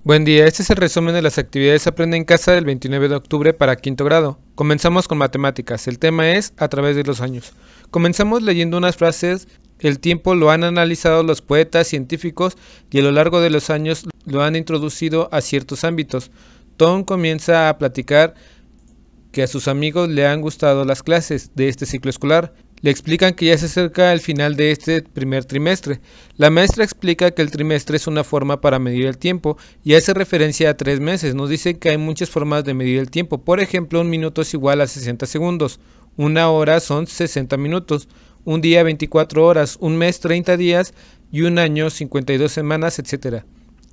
Buen día, este es el resumen de las actividades Aprende en Casa del 29 de octubre para quinto grado. Comenzamos con matemáticas, el tema es a través de los años. Comenzamos leyendo unas frases, el tiempo lo han analizado los poetas científicos y a lo largo de los años lo han introducido a ciertos ámbitos. Tom comienza a platicar que a sus amigos le han gustado las clases de este ciclo escolar. Le explican que ya se acerca el final de este primer trimestre. La maestra explica que el trimestre es una forma para medir el tiempo y hace referencia a 3 meses. Nos dice que hay muchas formas de medir el tiempo. Por ejemplo, un minuto es igual a 60 segundos, una hora son 60 minutos, un día 24 horas, un mes 30 días y un año 52 semanas, etc.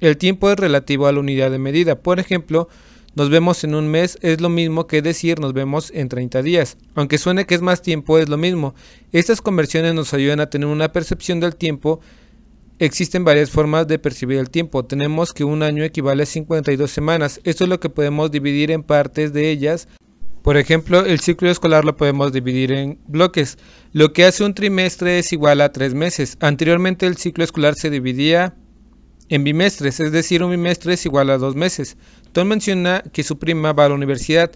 El tiempo es relativo a la unidad de medida. Por ejemplo, nos vemos en un mes es lo mismo que decir nos vemos en 30 días. Aunque suene que es más tiempo, es lo mismo. Estas conversiones nos ayudan a tener una percepción del tiempo. Existen varias formas de percibir el tiempo. Tenemos que un año equivale a 52 semanas. Esto es lo que podemos dividir en partes de ellas. Por ejemplo, el ciclo escolar lo podemos dividir en bloques. Lo que hace un trimestre es igual a 3 meses. Anteriormente el ciclo escolar se dividía en bimestres, es decir, un bimestre es igual a 2 meses. Tom menciona que su prima va a la universidad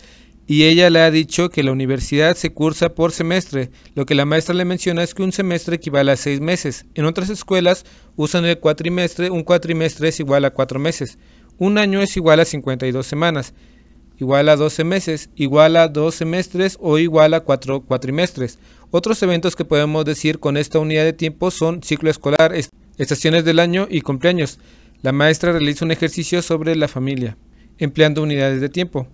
y ella le ha dicho que la universidad se cursa por semestre. Lo que la maestra le menciona es que un semestre equivale a 6 meses. En otras escuelas usan el cuatrimestre, un cuatrimestre es igual a 4 meses. Un año es igual a 52 semanas, igual a 12 meses, igual a 2 semestres o igual a 4 cuatrimestres. Otros eventos que podemos decir con esta unidad de tiempo son ciclo escolar, estaciones del año y cumpleaños. La maestra realiza un ejercicio sobre la familia, empleando unidades de tiempo.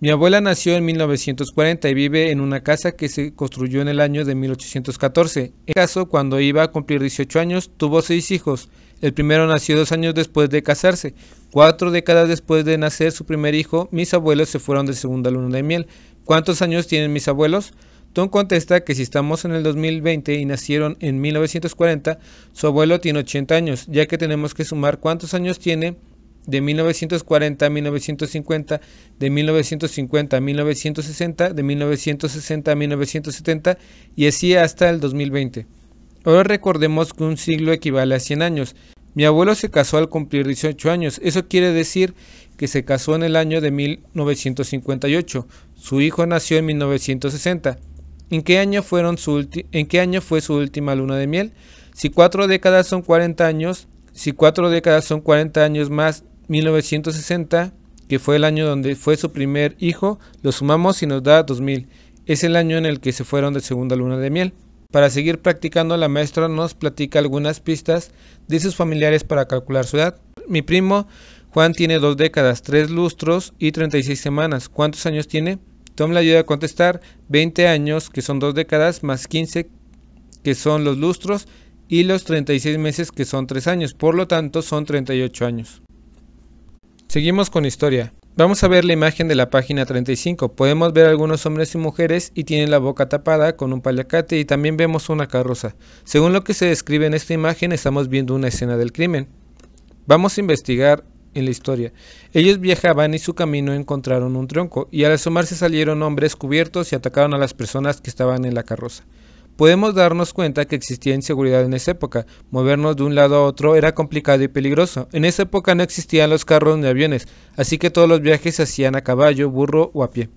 Mi abuela nació en 1940 y vive en una casa que se construyó en el año de 1814. En caso, cuando iba a cumplir 18 años, tuvo 6 hijos. El primero nació 2 años después de casarse. 4 décadas después de nacer su primer hijo, mis abuelos se fueron de segunda luna de miel. ¿Cuántos años tienen mis abuelos? Tom contesta que si estamos en el 2020 y nacieron en 1940, su abuelo tiene 80 años, ya que tenemos que sumar cuántos años tiene de 1940 a 1950, de 1950 a 1960, de 1960 a 1970 y así hasta el 2020. Ahora recordemos que un siglo equivale a 100 años. Mi abuelo se casó al cumplir 18 años, eso quiere decir que se casó en el año de 1958. Su hijo nació en 1960. ¿En qué año fue su última luna de miel? Si 4 décadas son 40 años, más 1960, que fue el año donde fue su primer hijo, lo sumamos y nos da 2000. Es el año en el que se fueron de segunda luna de miel. Para seguir practicando, la maestra nos platica algunas pistas de sus familiares para calcular su edad. Mi primo Juan tiene 2 décadas, 3 lustros y 36 semanas. ¿Cuántos años tiene? Tom le ayuda a contestar 20 años, que son 2 décadas, más 15, que son los lustros, y los 36 meses, que son 3 años. Por lo tanto, son 38 años. Seguimos con historia. Vamos a ver la imagen de la página 35. Podemos ver algunos hombres y mujeres y tienen la boca tapada con un paliacate y también vemos una carroza. Según lo que se describe en esta imagen, estamos viendo una escena del crimen. Vamos a investigar en la historia. Ellos viajaban y su camino encontraron un tronco y al asomarse salieron hombres cubiertos y atacaron a las personas que estaban en la carroza. Podemos darnos cuenta que existía inseguridad en esa época. Movernos de un lado a otro era complicado y peligroso. En esa época no existían los carros ni aviones, así que todos los viajes se hacían a caballo, burro o a pie.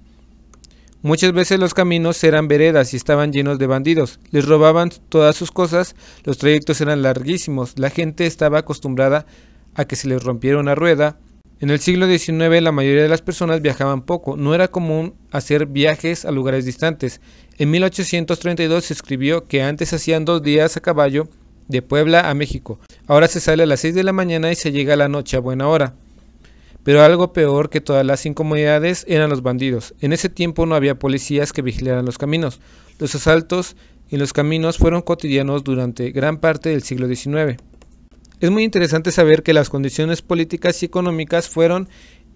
Muchas veces los caminos eran veredas y estaban llenos de bandidos. Les robaban todas sus cosas, los trayectos eran larguísimos, la gente estaba acostumbrada a que se les rompiera una rueda. En el siglo XIX la mayoría de las personas viajaban poco, no era común hacer viajes a lugares distantes. En 1832 se escribió que antes hacían 2 días a caballo de Puebla a México. Ahora se sale a las 6 de la mañana y se llega a la noche a buena hora. Pero algo peor que todas las incomodidades eran los bandidos. En ese tiempo no había policías que vigilaran los caminos. Los asaltos en los caminos fueron cotidianos durante gran parte del siglo XIX. Es muy interesante saber que las condiciones políticas y económicas fueron,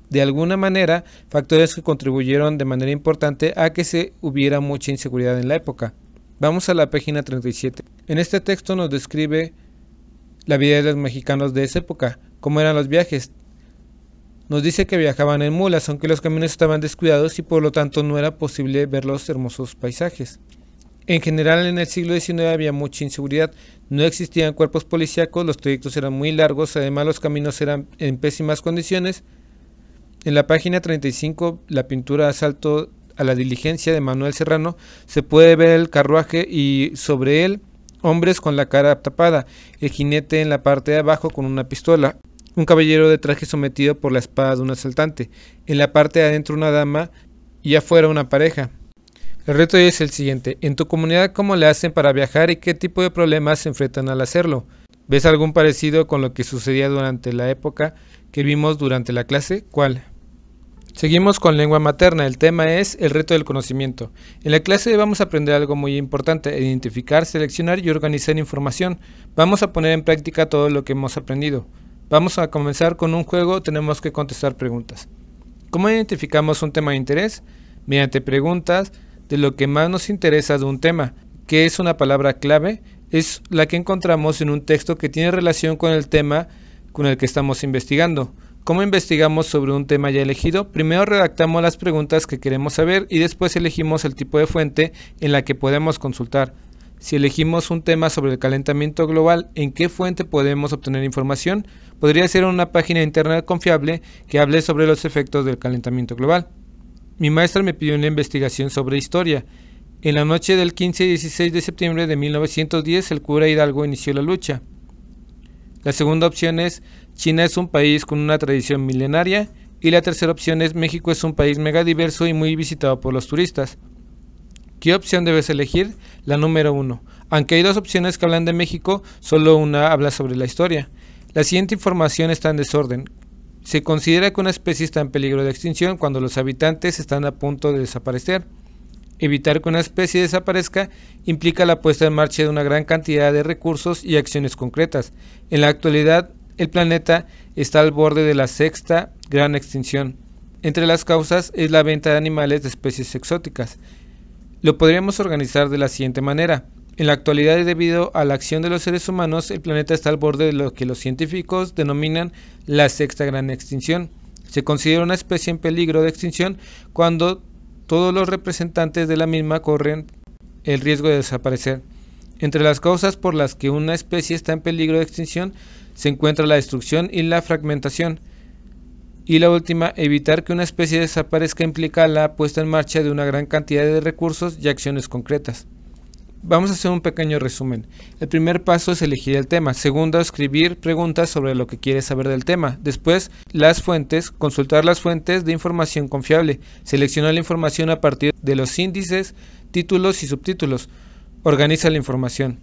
de alguna manera, factores que contribuyeron de manera importante a que se hubiera mucha inseguridad en la época. Vamos a la página 37. En este texto nos describe la vida de los mexicanos de esa época, cómo eran los viajes. Nos dice que viajaban en mulas, aunque los caminos estaban descuidados y por lo tanto no era posible ver los hermosos paisajes. En general, en el siglo XIX había mucha inseguridad, no existían cuerpos policíacos, los trayectos eran muy largos, además los caminos eran en pésimas condiciones. En la página 35, la pintura Asalto a la diligencia de Manuel Serrano, se puede ver el carruaje y sobre él hombres con la cara tapada, el jinete en la parte de abajo con una pistola, un caballero de traje sometido por la espada de un asaltante, en la parte de adentro una dama y afuera una pareja. El reto es el siguiente: en tu comunidad, ¿cómo le hacen para viajar y qué tipo de problemas se enfrentan al hacerlo? ¿Ves algún parecido con lo que sucedía durante la época que vimos durante la clase? ¿Cuál? Seguimos con lengua materna. El tema es el reto del conocimiento. En la clase vamos a aprender algo muy importante: identificar, seleccionar y organizar información. Vamos a poner en práctica todo lo que hemos aprendido. Vamos a comenzar con un juego. Tenemos que contestar preguntas. ¿Cómo identificamos un tema de interés? Mediante preguntas de lo que más nos interesa de un tema. ¿Qué es una palabra clave? Es la que encontramos en un texto que tiene relación con el tema con el que estamos investigando. ¿Cómo investigamos sobre un tema ya elegido? Primero redactamos las preguntas que queremos saber y después elegimos el tipo de fuente en la que podemos consultar. Si elegimos un tema sobre el calentamiento global, ¿en qué fuente podemos obtener información? Podría ser una página de internet confiable que hable sobre los efectos del calentamiento global. Mi maestra me pidió una investigación sobre historia. En la noche del 15 y 16 de septiembre de 1910, el cura Hidalgo inició la lucha. La segunda opción es: China es un país con una tradición milenaria. Y la tercera opción es: México es un país megadiverso y muy visitado por los turistas. ¿Qué opción debes elegir? La número 1. Aunque hay dos opciones que hablan de México, solo una habla sobre la historia. La siguiente información está en desorden. Se considera que una especie está en peligro de extinción cuando los habitantes están a punto de desaparecer. Evitar que una especie desaparezca implica la puesta en marcha de una gran cantidad de recursos y acciones concretas. En la actualidad, el planeta está al borde de la sexta gran extinción. Entre las causas es la venta de animales de especies exóticas. Lo podríamos organizar de la siguiente manera. En la actualidad, y debido a la acción de los seres humanos, el planeta está al borde de lo que los científicos denominan la sexta gran extinción. Se considera una especie en peligro de extinción cuando todos los representantes de la misma corren el riesgo de desaparecer. Entre las causas por las que una especie está en peligro de extinción se encuentra la destrucción y la fragmentación. Y la última, evitar que una especie desaparezca implica la puesta en marcha de una gran cantidad de recursos y acciones concretas. Vamos a hacer un pequeño resumen. El primer paso es elegir el tema. Segundo, escribir preguntas sobre lo que quieres saber del tema. Después, las fuentes, consultar las fuentes de información confiable. Selecciona la información a partir de los índices, títulos y subtítulos. Organiza la información.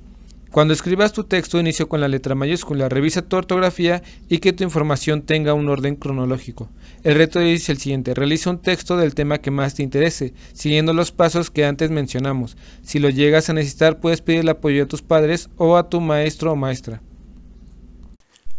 Cuando escribas tu texto, inicia con la letra mayúscula, revisa tu ortografía y que tu información tenga un orden cronológico. El reto es el siguiente: realiza un texto del tema que más te interese, siguiendo los pasos que antes mencionamos. Si lo llegas a necesitar, puedes pedir el apoyo de tus padres o a tu maestro o maestra.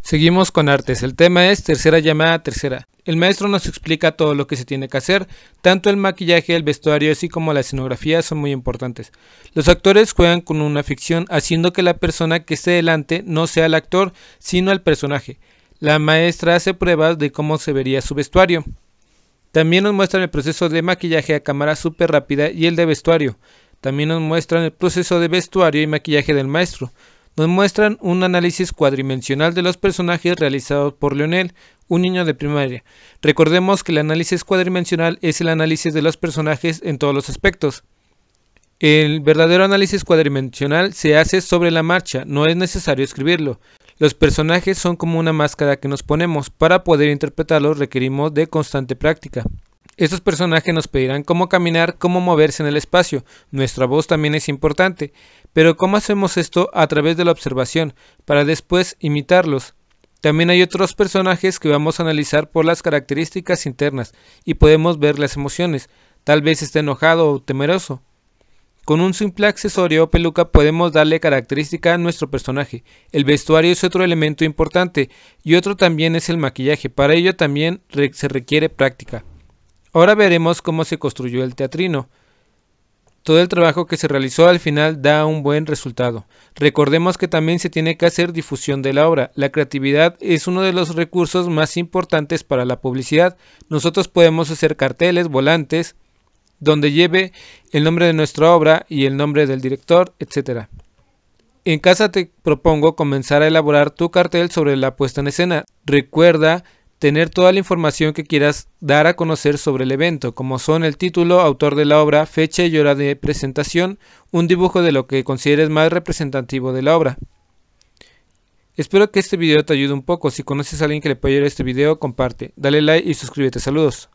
Seguimos con artes. El tema es tercera llamada tercera. El maestro nos explica todo lo que se tiene que hacer. Tanto el maquillaje, el vestuario, así como la escenografía son muy importantes. Los actores juegan con una ficción, haciendo que la persona que esté delante no sea el actor, sino el personaje. La maestra hace pruebas de cómo se vería su vestuario. También nos muestran el proceso de maquillaje a cámara súper rápida y el de vestuario. También nos muestran el proceso de vestuario y maquillaje del maestro. Nos muestran un análisis cuadridimensional de los personajes realizado por Leonel, un niño de primaria. Recordemos que el análisis cuadridimensional es el análisis de los personajes en todos los aspectos. El verdadero análisis cuadridimensional se hace sobre la marcha, no es necesario escribirlo. Los personajes son como una máscara que nos ponemos. Para poder interpretarlos requerimos de constante práctica. Estos personajes nos pedirán cómo caminar, cómo moverse en el espacio. Nuestra voz también es importante. Pero ¿cómo hacemos esto? A través de la observación, para después imitarlos. También hay otros personajes que vamos a analizar por las características internas y podemos ver las emociones. Tal vez esté enojado o temeroso. Con un simple accesorio o peluca podemos darle característica a nuestro personaje. El vestuario es otro elemento importante y otro también es el maquillaje. Para ello también se requiere práctica. Ahora veremos cómo se construyó el teatrino. Todo el trabajo que se realizó al final da un buen resultado. Recordemos que también se tiene que hacer difusión de la obra. La creatividad es uno de los recursos más importantes para la publicidad. Nosotros podemos hacer carteles, volantes donde lleve el nombre de nuestra obra y el nombre del director, etc. En casa te propongo comenzar a elaborar tu cartel sobre la puesta en escena. Recuerda tener toda la información que quieras dar a conocer sobre el evento, como son el título, autor de la obra, fecha y hora de presentación, un dibujo de lo que consideres más representativo de la obra. Espero que este video te ayude un poco. Si conoces a alguien que le pueda ayudar a este video, comparte, dale like y suscríbete. Saludos.